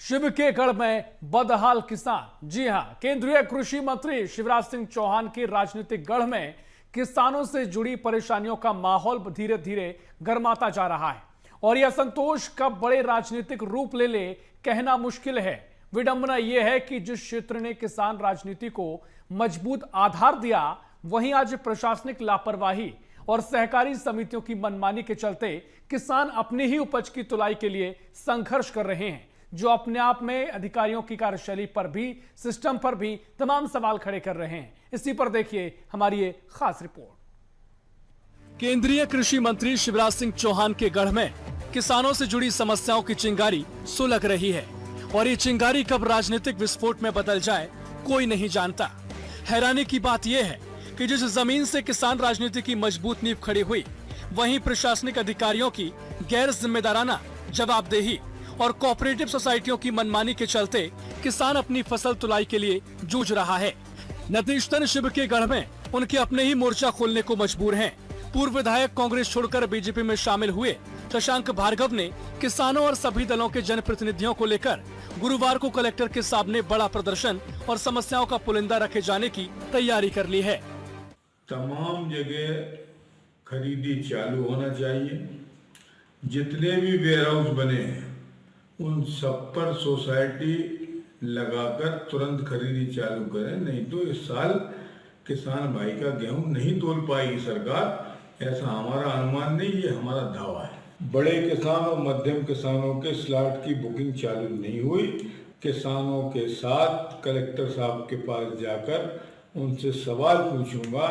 शिव के गढ़ में बदहाल किसान। जी हां, केंद्रीय कृषि मंत्री शिवराज सिंह चौहान के राजनीतिक गढ़ में किसानों से जुड़ी परेशानियों का माहौल धीरे धीरे गर्माता जा रहा है और यह असंतोष कब बड़े राजनीतिक रूप ले ले कहना मुश्किल है। विडंबना यह है कि जिस क्षेत्र ने किसान राजनीति को मजबूत आधार दिया, वहीं आज प्रशासनिक लापरवाही और सहकारी समितियों की मनमानी के चलते किसान अपनी ही उपज की तुलाई के लिए संघर्ष कर रहे हैं, जो अपने आप में अधिकारियों की कार्यशैली पर भी, सिस्टम पर भी तमाम सवाल खड़े कर रहे हैं। इसी पर देखिए हमारी ये खास रिपोर्ट। केंद्रीय कृषि मंत्री शिवराज सिंह चौहान के गढ़ में किसानों से जुड़ी समस्याओं की चिंगारी सुलग रही है और ये चिंगारी कब राजनीतिक विस्फोट में बदल जाए, कोई नहीं जानता। हैरानी की बात यह है कि जिस जमीन से किसान राजनीति की मजबूत नींव खड़ी हुई, वहीं प्रशासनिक अधिकारियों की गैर जिम्मेदाराना जवाबदेही और कोऑपरेटिव सोसाइटियों की मनमानी के चलते किसान अपनी फसल तुलाई के लिए जूझ रहा है। नतीजतन शिव के गढ़ में उनके अपने ही मोर्चा खोलने को मजबूर हैं। पूर्व विधायक कांग्रेस छोड़कर बीजेपी में शामिल हुए शशांक भार्गव ने किसानों और सभी दलों के जनप्रतिनिधियों को लेकर गुरुवार को कलेक्टर के सामने बड़ा प्रदर्शन और समस्याओं का पुलिंदा रखे जाने की तैयारी कर ली है। तमाम जगह खरीदी चालू होना चाहिए। जितने भी वेयर हाउस बने हैं उन सब पर सोसाइटी लगाकर तुरंत खरीदी चालू करें, नहीं तो इस साल किसान भाई का गेहूं नहीं तोल पाएगी सरकार। ऐसा हमारा अनुमान नहीं, ये हमारा दावा है। बड़े किसान और मध्यम किसानों के स्लॉट की बुकिंग चालू नहीं हुई। किसानों के साथ कलेक्टर साहब के पास जाकर उनसे सवाल पूछूंगा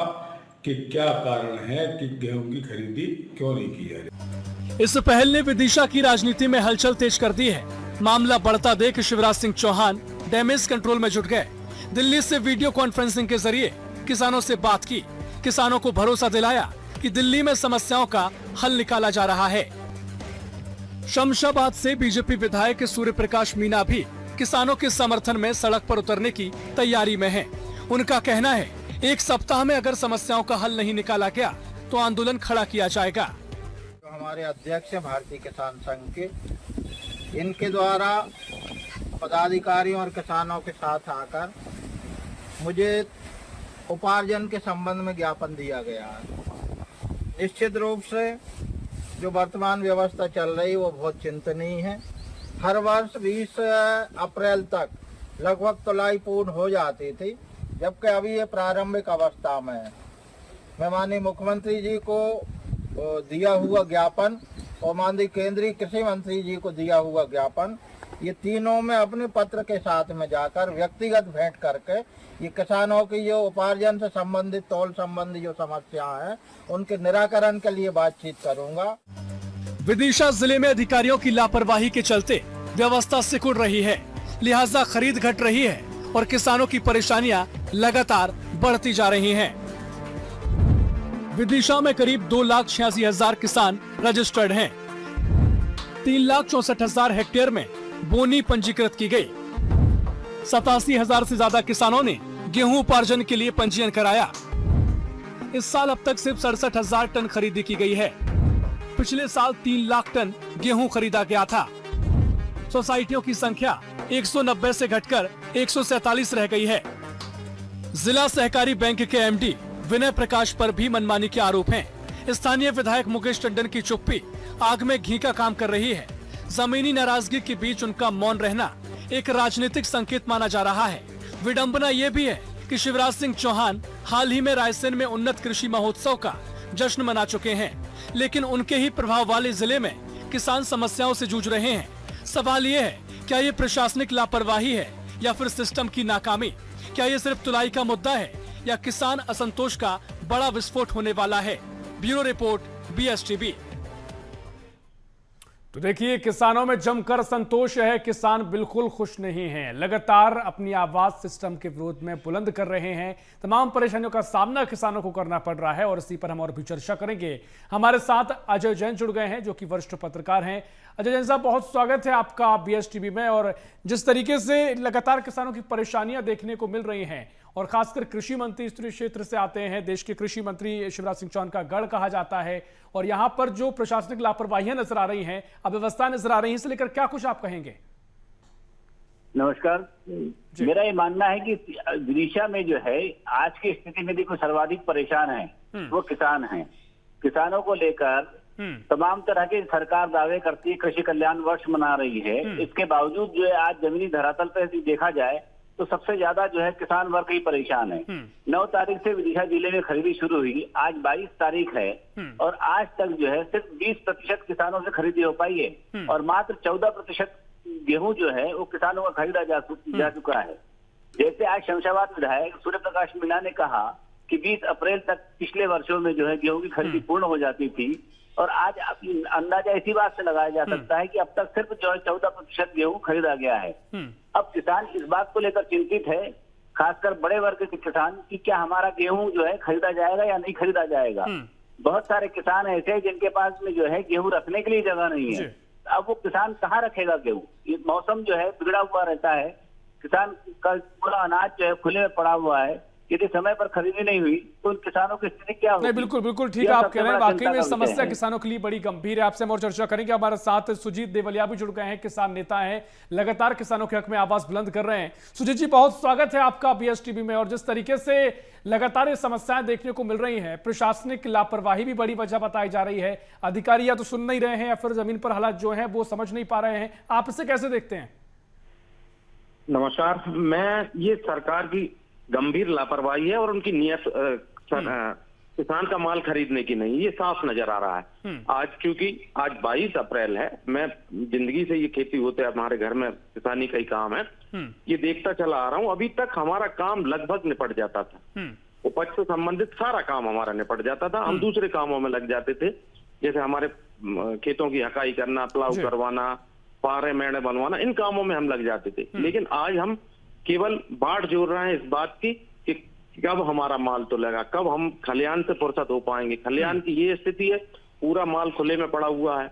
कि क्या कारण है कि गेहूं की खरीदी क्यों नहीं की जा रही। इस पहल ने विदिशा की राजनीति में हलचल तेज कर दी है। मामला बढ़ता देख शिवराज सिंह चौहान डैमेज कंट्रोल में जुट गए। दिल्ली से वीडियो कॉन्फ्रेंसिंग के जरिए किसानों से बात की, किसानों को भरोसा दिलाया कि दिल्ली में समस्याओं का हल निकाला जा रहा है। शमशाबाद से बीजेपी विधायक सूर्य प्रकाश मीना भी किसानों के समर्थन में सड़क पर उतरने की तैयारी में हैं। उनका कहना है, एक सप्ताह में अगर समस्याओं का हल नहीं निकाला गया तो आंदोलन खड़ा किया जाएगा। हमारे अध्यक्ष भारतीय किसान संघ के, इनके द्वारा पदाधिकारियों और किसानों के साथ आकर मुझे उपार्जन के संबंध में ज्ञापन दिया गया है। निश्चित रूप से जो वर्तमान व्यवस्था चल रही वो बहुत चिंतनीय है। हर वर्ष 20 अप्रैल तक लगभग तुलाई पूर्ण हो जाती थी, जबकि अभी ये प्रारंभिक अवस्था में है। मैं माननीय मुख्यमंत्री जी को दिया हुआ ज्ञापन और माननीय केंद्रीय कृषि मंत्री जी को दिया हुआ ज्ञापन, ये तीनों में अपने पत्र के साथ में जाकर व्यक्तिगत भेंट करके ये किसानों की जो उपार्जन से संबंधित, तौल संबंधी जो समस्या है उनके निराकरण के लिए बातचीत करूंगा। विदिशा जिले में अधिकारियों की लापरवाही के चलते व्यवस्था सिकुड़ रही है, लिहाजा खरीद घट रही है और किसानों की परेशानियां लगातार बढ़ती जा रही हैं। विदिशा में करीब 2,86,000 किसान रजिस्टर्ड हैं। 3,64,000 हेक्टेयर में बोनी पंजीकृत की गई। 87,000 से ज्यादा किसानों ने गेहूं उपार्जन के लिए पंजीयन कराया। इस साल अब तक सिर्फ 67,000 टन खरीदी की गई है। पिछले साल 3 लाख टन गेहूं खरीदा गया था। सोसाइटियों की संख्या 190 से घटकर 147 रह गई है। जिला सहकारी बैंक के एमडी विनय प्रकाश पर भी मनमानी के आरोप हैं। स्थानीय विधायक मुकेश टंडन की चुप्पी आग में घी का काम कर रही है। जमीनी नाराजगी के बीच उनका मौन रहना एक राजनीतिक संकेत माना जा रहा है। विडंबना ये भी है कि शिवराज सिंह चौहान हाल ही में रायसेन में उन्नत कृषि महोत्सव का जश्न मना चुके हैं, लेकिन उनके ही प्रभाव वाले जिले में किसान समस्याओं से जूझ रहे हैं। सवाल ये है, क्या ये प्रशासनिक लापरवाही है या फिर सिस्टम की नाकामी? क्या ये सिर्फ तुलाई का मुद्दा है या किसान असंतोष का बड़ा विस्फोट होने वाला है? Bureau report, BSTV। तो देखिए, किसानों में जमकर संतोष है। किसान बिल्कुल खुश नहीं हैं, लगातार अपनी आवाज सिस्टम के विरोध में बुलंद कर रहे हैं। तमाम परेशानियों का सामना किसानों को करना पड़ रहा है और इसी पर हम और भी चर्चा करेंगे। हमारे साथ अजय जैन जुड़ गए हैं, जो कि वरिष्ठ पत्रकार हैं। अजय जैन साहब, बहुत स्वागत है आपका BSTV में। और जिस तरीके से लगातार किसानों की परेशानियां देखने को मिल रही हैं और खासकर कृषि मंत्री इस क्षेत्र से आते हैं, देश के कृषि मंत्री शिवराज सिंह चौहान का गढ़ कहा जाता है, और यहां पर जो प्रशासनिक लापरवाहियां नजर आ रही हैं, अव्यवस्था नजर आ रही है, इसे लेकर क्या कुछ आप कहेंगे? नमस्कार। मेरा ये मानना है कि विदिशा में जो है आज की स्थिति में देखो सर्वाधिक परेशान है वो किसान हैं। किसानों को लेकर तमाम तरह के सरकार दावे करती है, कृषि कल्याण वर्ष मना रही है। इसके बावजूद जो है आज जमीनी धरातल पर देखा जाए तो सबसे ज्यादा जो है किसान वर्ग ही परेशान है। 9 तारीख से विदिशा जिले में खरीदी शुरू हुई, आज 22 तारीख है और आज तक जो है सिर्फ 20% किसानों से खरीदी हो पाई है और मात्र 14% गेहूं जो है वो किसानों का खरीदा जा चुका है। जैसे आज शमशाबाद विधायक सूर्य प्रकाश मीणा ने कहा कि 20 अप्रैल तक पिछले वर्षों में जो है गेहूं की खरीदी पूर्ण हो जाती थी और आज अंदाजा इसी बात से लगाया जा सकता है कि अब तक सिर्फ जो है 14% गेहूं खरीदा गया है। अब किसान इस बात को लेकर चिंतित है, खासकर बड़े वर्ग के किसान, कि क्या हमारा गेहूं जो है खरीदा जाएगा या नहीं खरीदा जाएगा। बहुत सारे किसान ऐसे हैं जिनके पास में जो है गेहूं रखने के लिए जगह नहीं है। अब वो किसान कहाँ रखेगा गेहूं। ये मौसम जो है बिगड़ा हुआ रहता है, किसान का पूरा अनाज जो है खुले में पड़ा हुआ है। यदि समय पर खरीदी नहीं हुई तो उन किसानों की स्थिति क्या होगी। नहीं, बिल्कुल बिल्कुल ठीक है, आप कह रहे हैं। वाकई में समस्या किसानों के लिए बड़ी गंभीर है। आपसे हम और चर्चा करेंगे। हमारे साथ सुजीत देवलिया भी जुड़ गए हैं, किसान नेता हैं, लगातार किसानों के हक में आवाज बुलंद कर रहे हैं। सुजीत जी, बहुत स्वागत है आपका BSTV में। और जिस तरीके से लगातार ये समस्याएं देखने को मिल रही हैं, प्रशासनिक लापरवाही भी बड़ी वजह बताई जा रही है। अधिकारी या तो सुन नहीं रहे हैं या फिर जमीन पर हालात जो है वो समझ नहीं पा रहे हैं। आप इसे कैसे देखते हैं? नमस्कार। मैं ये सरकार की गंभीर लापरवाही है और उनकी नियत किसान का माल खरीदने की नहीं, ये साफ नजर आ रहा है। आज क्योंकि आज 22 अप्रैल है, मैं जिंदगी से ये खेती होते हमारे घर में किसानी का ही काम है, ये देखता चला आ रहा हूँ। अभी तक हमारा काम लगभग निपट जाता था, उपज से संबंधित सारा काम हमारा निपट जाता था। हम दूसरे कामों में लग जाते थे, जैसे हमारे खेतों की हकाई करना, प्लाव करवाना, पारे मेढ़े बनवाना, इन कामों में हम लग जाते थे। लेकिन आज हम केवल बाट जोड़ रहे हैं इस बात की कि कब हमारा माल तो लगा, कब हम खलियान से फुर्सत हो पाएंगे। खलियान की ये स्थिति है, पूरा माल खुले में पड़ा हुआ है।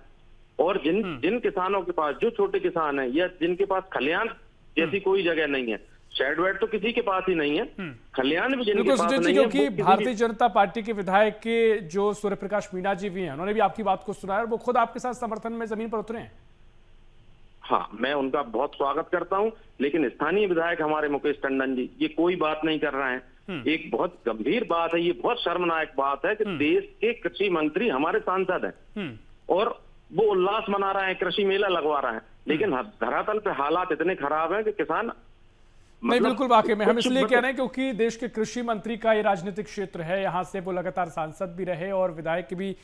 और जिन किसानों के पास, जो छोटे किसान हैं या जिनके पास खलियान जैसी कोई जगह नहीं है, शेड वेड तो किसी के पास ही नहीं है, खलियान भी जिनके पास नहीं है। क्योंकि भारतीय जनता पार्टी के विधायक के जो सूर्य प्रकाश मीणा जी भी हैं, उन्होंने भी आपकी बात को सुना और वो खुद आपके साथ समर्थन में जमीन पर उतरे हैं। हाँ, मैं उनका बहुत स्वागत करता हूं, लेकिन स्थानीय विधायक हमारे मुकेश टंडन जी ये कोई बात नहीं कर रहे हैं। एक बहुत गंभीर बात है, ये बहुत शर्मनाक बात है कि देश के कृषि मंत्री हमारे सांसद हैं और वो उल्लास मना रहे हैं, कृषि मेला लगवा रहे हैं, लेकिन धरातल पे हालात इतने खराब हैं कि किसान नहीं, बिल्कुल वाकई में हम इसलिए कह रहे हैं क्योंकि देश के कृषि मंत्री का ये राजनीतिक क्षेत्र है। यहाँ से वो लगातार सांसद भी रहे और विधायक भी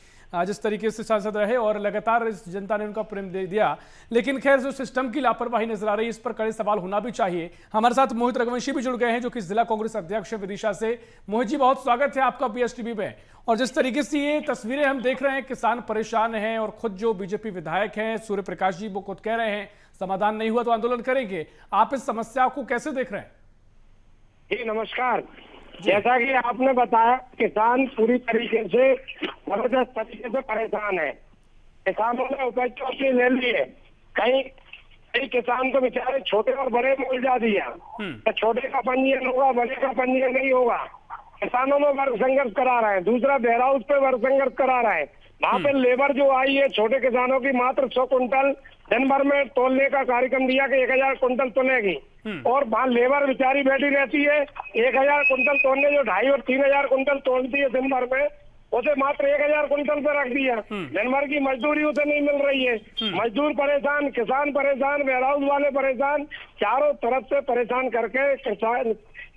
जिस तरीके से सांसद रहे और लगातार इस जनता ने उनका प्रेम दे दिया। लेकिन खैर जो सिस्टम की लापरवाही नजर आ रही है, इस पर कड़े सवाल होना भी चाहिए। हमारे साथ मोहित रघुवंशी भी जुड़ गए हैं, जो कि जिला कांग्रेस अध्यक्ष है विदिशा से। मोहित जी, बहुत स्वागत है आपका BSTV में। और जिस तरीके से ये तस्वीरें हम देख रहे हैं, किसान परेशान हैं और खुद जो बीजेपी विधायक हैं सूर्य प्रकाश जी, वो खुद कह रहे हैं समाधान नहीं हुआ तो आंदोलन करेंगे। आप इस समस्या को कैसे देख रहे हैं? जी नमस्कार। जैसा कि आपने बताया, किसान पूरी तरीके से जबरदस्त तरीके से परेशान है। किसानों ने उपज तो अपनी ले ली है, कई किसान तो बेचारे छोटे और बड़े में उलझा दिया। तो छोटे का पंजीयन होगा, बड़े का पंजीयन नहीं होगा। किसानों में वर्ग संघर्ष करा रहे हैं। दूसरा, वेयर हाउस पे वर्ग संघर्ष करा रहे हैं। वहाँ पे लेबर जो आई है छोटे किसानों की, मात्र 100 कुंटल दिन भर में तोलने का कार्यक्रम दिया कि 1000 कुंटल तोलेगी और वहाँ लेबर बेचारी बैठी रहती है। 1000 कुंटल तोलने जो 2500 और 3000 कुंटल तोलती है दिन भर में, उसे मात्र 1000 कुंटल पे रख दिया। दिन भर की मजदूरी उसे नहीं मिल रही है। मजदूर परेशान, किसान परेशान, वेयर हाउस वाले परेशान, चारों तरफ से परेशान करके किसान।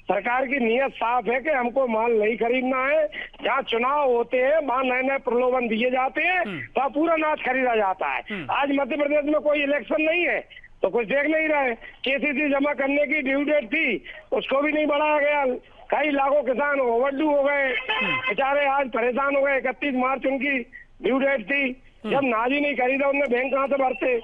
सरकार की नीयत साफ है कि हमको माल नहीं खरीदना है। जहाँ चुनाव होते हैं वहाँ नए नए प्रलोभन दिए जाते हैं, वहाँ पूरा अनाज खरीदा जाता है। आज मध्य प्रदेश में कोई इलेक्शन नहीं है तो कुछ देख नहीं रहे। KCC जमा करने की ड्यू डेट थी, उसको भी नहीं बढ़ाया गया। कई लाखों किसान ओवरड्यू हो गए, बेचारे आज परेशान हो गए। 31 मार्च उनकी ड्यू डेट थी, जब अनाज ही नहीं खरीदा उनने बैंक कहाँ से भरते।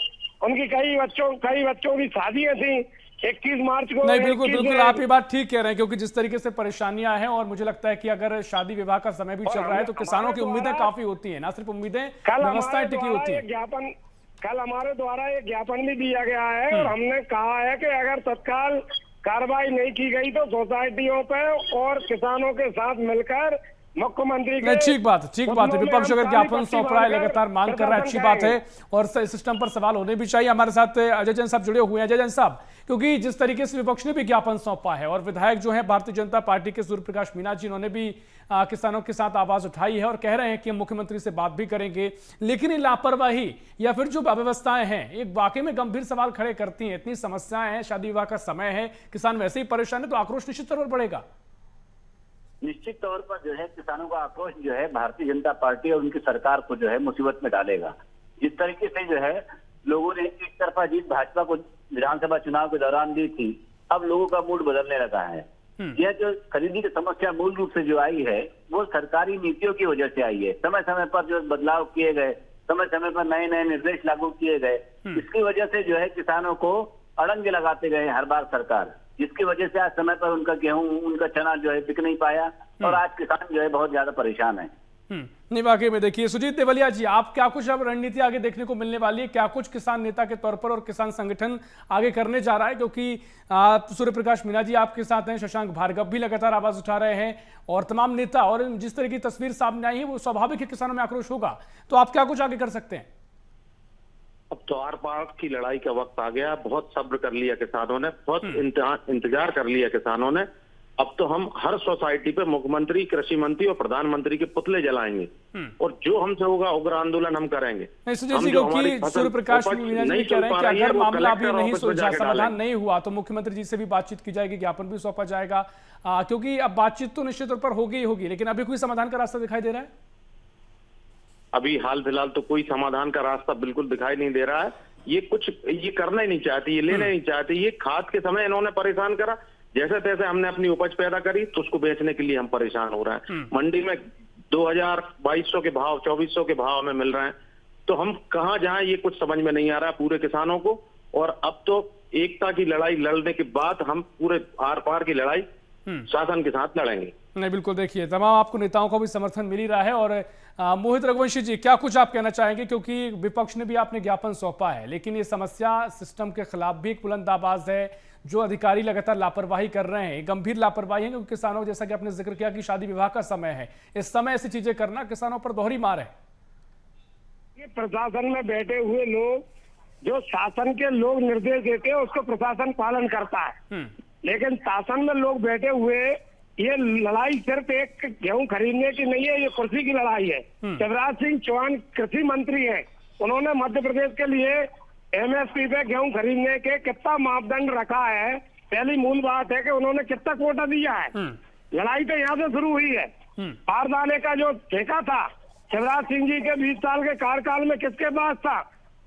उनकी कई बच्चों की शादियां थी 21 मार्च को। नहीं, बिल्कुल आप ये बात ठीक कह रहे हैं क्योंकि जिस तरीके से परेशानियां हैं और मुझे लगता है कि अगर शादी विवाह का समय भी चल रहा है तो किसानों की उम्मीदें काफी होती हैं, ना सिर्फ उम्मीदें, व्यवस्थाएं टिकी होती हैं। कल हमारे द्वारा एक ज्ञापन भी दिया गया है और हमने कहा है कि अगर तत्काल कार्रवाई नहीं की गई तो सोसाइटियों पे और किसानों के साथ मिलकर मुख्यमंत्री के ठीक बात है। विपक्ष अगर ज्ञापन सौंप रहा है, लगातार मांग कर रहा है, अच्छी बात है और सिस्टम पर सवाल होने भी चाहिए। हमारे साथ अजय जैन साहब जुड़े हुए हैं। अजय जैन साहब, क्योंकि जिस तरीके से विपक्ष ने भी ज्ञापन सौंपा है और विधायक जो है भारतीय जनता पार्टी के सूर्य प्रकाश मीणा जी, इन्होंने भी किसानों के साथ आवाज उठाई है और कह रहे हैं कि हम मुख्यमंत्री से बात भी करेंगे, लेकिन ये लापरवाही या फिर जो अव्यवस्थाएं हैं एक वाकई में गंभीर सवाल खड़े करती हैं। इतनी समस्याएं हैं, शादी विवाह का समय है, किसान वैसे ही परेशान है, तो आक्रोश निश्चित तौर पर बढ़ेगा। निश्चित तौर पर जो है किसानों का आक्रोश जो है भारतीय जनता पार्टी और उनकी सरकार को जो है मुसीबत में डालेगा। जिस तरीके से जो है लोगों ने एक तरफा जीत भाजपा को विधानसभा चुनाव के दौरान दी थी, अब लोगों का मूड बदलने लगा है। यह जो खरीदी की समस्या मूल रूप से जो आई है वो सरकारी नीतियों की वजह से आई है। समय समय पर जो बदलाव किए गए, समय समय पर नए नए निर्देश लागू किए गए, इसकी वजह से जो है किसानों को अड़ंगे लगाते गए हर बार सरकार, जिसकी वजह से आज समय पर उनका गेहूं, उनका चना जो है बिक नहीं पाया और आज किसान जो है बहुत ज्यादा परेशान है। नहीं, वाकई में देखिए सुजीत देवलिया जी, आप क्या कुछ अब रणनीति आगे देखने को मिलने वाली है, क्या कुछ किसान नेता के तौर पर और किसान संगठन आगे करने जा रहा है? क्योंकि सूर्य प्रकाश मीणा जी आपके साथ हैं, शशांक भार्गव भी लगातार आवाज उठा रहे हैं और तमाम नेता, और जिस तरह की तस्वीर सामने आई है वो स्वाभाविक है किसानों में आक्रोश होगा, तो आप क्या कुछ आगे कर सकते हैं? अब तो आर पार की लड़ाई का वक्त आ गया। बहुत सब्र कर लिया किसानों ने, बहुत इंतजार कर लिया किसानों ने। अब तो हम हर सोसाइटी पे मुख्यमंत्री, कृषि मंत्री और प्रधानमंत्री के पुतले जलाएंगे और जो हमसे होगा उग्र आंदोलन हम करेंगे। क्योंकि सूर्य प्रकाश मीणा जी कह रहे हैं कि अगर मामला अभी नहीं सुलझा, समाधान नहीं हुआ, तो मुख्यमंत्री जी से भी बातचीत की जाएगी, ज्ञापन भी सौंपा जाएगा, क्योंकि अब बातचीत तो निश्चित तौर पर होगी ही होगी, लेकिन अभी कोई समाधान का रास्ता दिखाई दे रहा है? अभी हाल फिलहाल तो कोई समाधान का रास्ता बिल्कुल दिखाई नहीं दे रहा है। ये करना ही नहीं चाहती, ये लेना नहीं चाहती। ये खाद के समय इन्होंने परेशान करा, जैसे तैसे हमने अपनी उपज पैदा करी तो उसको बेचने के लिए हम परेशान हो रहे हैं। मंडी में 2200 के भाव, 2400 के भाव में मिल रहे हैं, तो हम कहाँ जाएं ये कुछ समझ में नहीं आ रहा है पूरे किसानों को। और अब तो एकता की लड़ाई लड़ने के बाद हम पूरे आर पार की लड़ाई शासन के साथ लड़ेंगे। नहीं, बिल्कुल देखिए तमाम आपको नेताओं का भी समर्थन मिल ही रहा है। और मोहित रघुवंशी जी, क्या कुछ आप कहना चाहेंगे? क्योंकि विपक्ष ने भी आपने ज्ञापन सौंपा है, लेकिन ये समस्या सिस्टम के खिलाफ भी एक बुलंद आवाज है। जो अधिकारी लगातार लापरवाही कर रहे हैं, गंभीर लापरवाही है, क्योंकि किसानों, जैसा कि आपने जिक्र किया कि शादी विवाह का समय है, इस समय ऐसी चीजें करना किसानों पर दोहरी मार है। ये प्रशासन में बैठे हुए लोग, जो शासन के लोग निर्देश देते हैं उसको प्रशासन पालन करता है, लेकिन शासन में लोग बैठे हुए, ये लड़ाई सिर्फ एक गेहूं खरीदने की नहीं है, ये कृषि की लड़ाई है। शिवराज सिंह चौहान कृषि मंत्री हैं, उन्होंने मध्य प्रदेश के लिए एमएसपी पे गेहूं खरीदने के कितना मापदंड रखा है। पहली मूल बात है कि उन्होंने कितना कोटा दिया है। लड़ाई तो यहाँ से शुरू हुई है। बारदाने का जो ठेका था शिवराज सिंह जी के 20 साल के कार्यकाल में किसके पास था?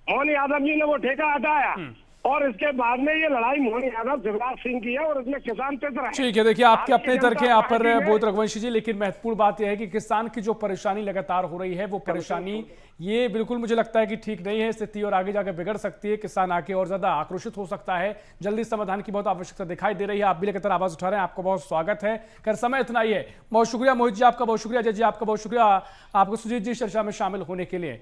मोहन यादव जी ने वो ठेका हटाया और इसके बाद में ये लड़ाई मोहन यादव शिवराज सिंह की है और इसमें किसान पिस ठीक है, देखिए आपके अपने तर्क हैं यहाँ पर बोध रघुवंशी जी, लेकिन महत्वपूर्ण बात यह है कि किसान की जो परेशानी लगातार हो रही है, वो परेशानी ये बिल्कुल मुझे लगता है कि ठीक नहीं है। स्थिति और आगे जाकर बिगड़ सकती है, किसान आके और ज्यादा आक्रोशित हो सकता है। जल्दी समाधान की बहुत आवश्यकता दिखाई दे रही है। आप भी लगातार आवाज उठा रहे हैं, आपका बहुत स्वागत है। कर समय इतना ही है। बहुत शुक्रिया मोहित जी आपका, बहुत शुक्रिया अजय जी आपका, बहुत शुक्रिया आपको सुजीत जी चर्चा में शामिल होने के लिए।